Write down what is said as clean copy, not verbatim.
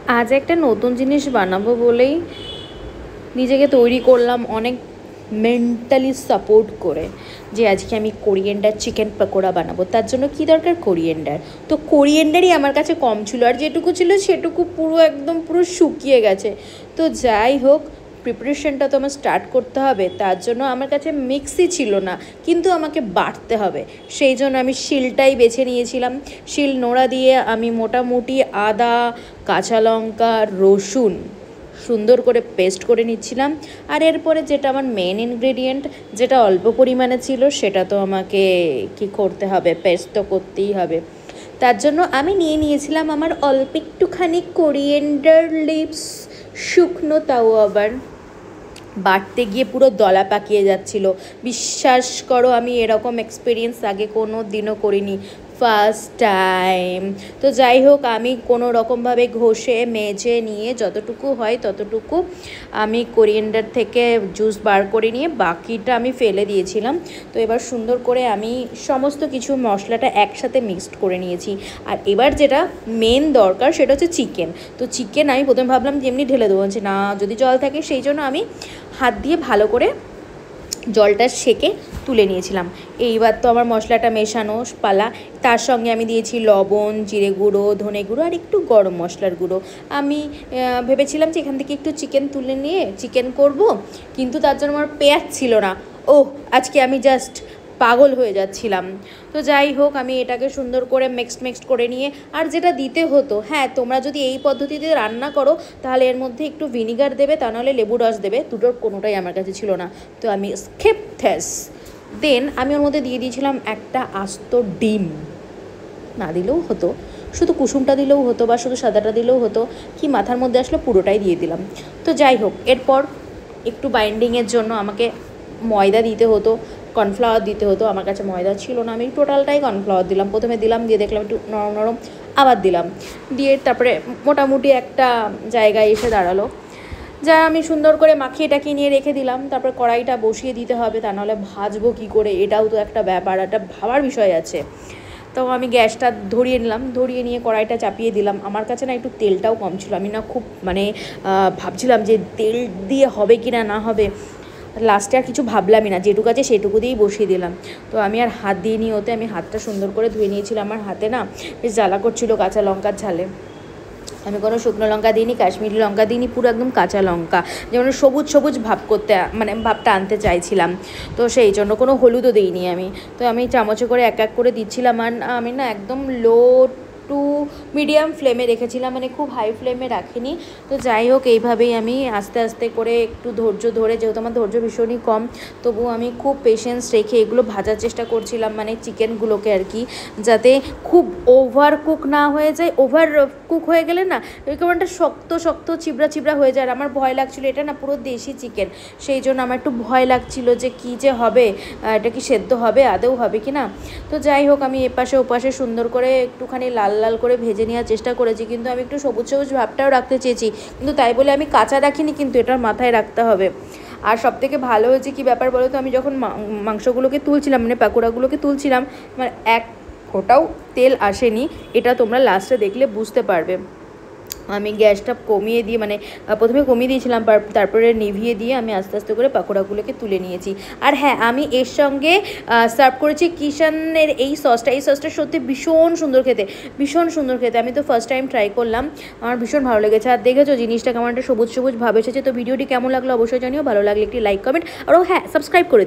আজ একটা নতুন জিনিস বানাবো বলেই নিজেকে তৈরি করলাম অনেক মেন্টালি সাপোর্ট করে যে আজকে আমি কোরিয়েন্ডার চিকেন পকোড়া বানাবো। তার জন্য কী দরকার? কোরিয়েন্ডার। তো কোরিয়েন্ডারই আমার কাছে কম ছিল, আর যেটুকু ছিল সেটুকু পুরো একদম পুরো শুকিয়ে গেছে। তো যাই হোক, প্রিপারেশনটা তো আমার স্টার্ট করতে হবে। তার জন্য আমার কাছে মিক্সি ছিল না, কিন্তু আমাকে বাটতে হবে। সেই জন্য আমি শিলটাই বেছে নিয়েছিলাম। শিল নোড়া দিয়ে আমি মোটামুটি আদা, কাঁচা লঙ্কা, রসুন সুন্দর করে পেস্ট করে নিচ্ছিলাম। আর এরপরে যেটা আমার মেন ইনগ্রেডিয়েন্ট, যেটা অল্প পরিমাণে ছিল, সেটা তো আমাকে কি করতে হবে, পেস্ট তো করতেই হবে। তার জন্য আমি নিয়ে নিয়েছিলাম আমার অল্প একটুখানি কোরিয়েন্ডার লিভস, শুকনো, তাও আবার বাটতে গিয়ে পুরো দলা পাকিয়ে যাচ্ছিল। বিশ্বাস করো, আমি এরকম এক্সপিরিয়েন্স আগে কোনো দিনও করিনি, ফার্স্ট টাইম। তো যাই হোক, আমি কোনো রকমভাবে ঘষে মেজে নিয়ে যতটুকু হয় ততটুকু আমি কোরিয়েন্ডার থেকে জুস বার করে নিয়ে বাকিটা আমি ফেলে দিয়েছিলাম। তো এবার সুন্দর করে আমি সমস্ত কিছু মশলাটা একসাথে মিক্সড করে নিয়েছি। আর এবার যেটা মেন দরকার সেটা হচ্ছে চিকেন। তো চিকেন আমি প্রথমে ভাবলাম যে এমনি ঢেলে দেবো, যে না, যদি জল থাকে, সেই জন্য আমি হাত দিয়ে ভালো করে জলটা সেকে তুলে নিয়েছিলাম। এইবার তো আমার মশলাটা মেশানো পালা। তার সঙ্গে আমি দিয়েছি লবণ, জিরে গুঁড়ো, ধনে গুঁড়ো আর একটু গরম মশলার গুঁড়ো। আমি ভেবেছিলাম যে এখান থেকে একটু চিকেন তুলে নিয়ে চিকেন করব, কিন্তু তার জন্য আমার পেঁয়াজ ছিল না। আজকে আমি জাস্ট পাগল হয়ে যাচ্ছিলাম। তো যাই হোক, আমি এটাকে সুন্দর করে মিক্সড করে নিয়ে, আর যেটা দিতে হতো, হ্যাঁ, তোমরা যদি এই পদ্ধতিতে রান্না করো তাহলে এর মধ্যে একটু ভিনিগার দেবে, তা নাহলে লেবু রস দেবে। দুটোর কোনোটাই আমার কাছে ছিল না, তো আমি স্কিপ থ্যাস। দেন আমি ওর মধ্যে দিয়ে দিয়েছিলাম একটা আস্ত ডিম। না দিলেও হতো, শুধু কুসুমটা দিলেও হতো, বা শুধু সাদাটা দিলেও হতো, কি মাথার মধ্যে আসলে পুরোটাই দিয়ে দিলাম। তো যাই হোক, এরপর একটু বাইন্ডিংয়ের জন্য আমাকে ময়দা দিতে হতো, কর্নফ্লাওয়ার দিতে হতো। আমার কাছে ময়দা ছিল না, আমি টোটালটাই কর্নফ্লাওয়ার দিলাম। প্রথমে দিলাম, দিয়ে দেখলাম একটু নরম নরম, আবার দিলাম, দিয়ে তারপরে মোটামুটি একটা জায়গায় এসে দাঁড়ালো, যা আমি সুন্দর করে মাখিয়ে টাকিয়ে নিয়ে রেখে দিলাম। তারপর কড়াইটা বসিয়ে দিতে হবে, তা নাহলে ভাজবো কী করে, এটাও তো একটা ব্যাপার, একটা ভাবার বিষয় আছে। তো আমি গ্যাসটা ধরিয়ে নিলাম, ধরিয়ে নিয়ে কড়াইটা চাপিয়ে দিলাম। আমার কাছে না একটু তেলটাও কম ছিল, আমি না খুব ভাবছিলাম যে তেল দিয়ে হবে কি না হবে। লাস্টে আর কিছু ভাবলামই না, যেটুকু আছে সেটুকু দিয়েই বসিয়ে দিলাম। তো আমি আর হাত দিয়ে নিয়ে ওতে আমি হাতটা সুন্দর করে ধুয়ে নিয়েছিলাম। আমার হাতে না বেশ জ্বালা করছিলো কাঁচা লঙ্কার ঝালে। আমি কোনো শুকনো লঙ্কা দিইনি, কাশ্মীরি লঙ্কা দিইনি, পুরো একদম কাঁচা লঙ্কা, যেমন সবুজ সবুজ ভাব করতে, ভাবটা আনতে চাইছিলাম। তো সেই জন্য কোনো হলুদও দিইনি আমি। তো আমি চামচে করে এক এক করে দিচ্ছিলাম। আর আমি না একদম লো টু মিডিয়াম ফ্লেমে রেখেছিলাম, খুব হাই ফ্লেমে রাখিনি। তো যাই হোক, এইভাবেই আমি আস্তে আস্তে করে একটু ধৈর্য ধরে, যেহেতু আমার ধৈর্য ভীষণই কম, তবু আমি খুব পেশেন্স রেখে এগুলো ভাজার চেষ্টা করছিলাম, চিকেনগুলোকে আর কি, যাতে খুব ওভার কুক না হয়ে যায়। ওভার কুক হয়ে গেলে না কেমন একটা শক্ত শক্ত চিবড়া চিবড়া হয়ে যায়। আর আমার ভয় লাগছিলো, এটা না পুরো দেশি চিকেন, সেই জন্য আমার একটু ভয় লাগছিল যে কী যে হবে, এটা কি সেদ্ধ হবে, আদৌ হবে কি না। তো যাই হোক, আমি এপাশে ওপাশে সুন্দর করে একটুখানি লাল লাল করে ভেজে নেওয়ার চেষ্টা করেছি, কিন্তু আমি একটু সবুজ সবুজ ভাবটাও রাখতে চেয়েছি, কিন্তু তাই বলে আমি কাঁচা রাখিনি, কিন্তু এটার মাথায় রাখতে হবে। আর সবথেকে ভালো হয়েছে কী ব্যাপার বলো তো, আমি যখন মাংসগুলোকে তুলছিলাম, পাকোড়াগুলোকে তুলছিলাম, এক ফোঁটাও তেল আসেনি। এটা তোমরা লাস্টে দেখলে বুঝতে পারবে। আমি গ্যাসটা কমিয়ে দিয়ে, প্রথমে কমিয়ে দিয়েছিলাম, তারপরে নিভিয়ে দিয়ে আমি আস্তে আস্তে করে পাকোড়াগুলোকে তুলে নিয়েছি। আর হ্যাঁ, আমি এর সঙ্গে সার্ভ করেছি কিষানের এই সসটা। এই সসটা সত্যি ভীষণ সুন্দর খেতে, ভীষণ সুন্দর খেতে। আমি তো ফার্স্ট টাইম ট্রাই করলাম, আমার ভীষণ ভালো লেগেছে। আর দেখেছো জিনিসটা কেমন একটা সবুজ সবুজ ভাব এসেছে। তো ভিডিওটি কেমন লাগলো অবশ্যই জানিও, ভালো লাগলে একটি লাইক, কমেন্ট, আর হ্যাঁ, সাবস্ক্রাইব করে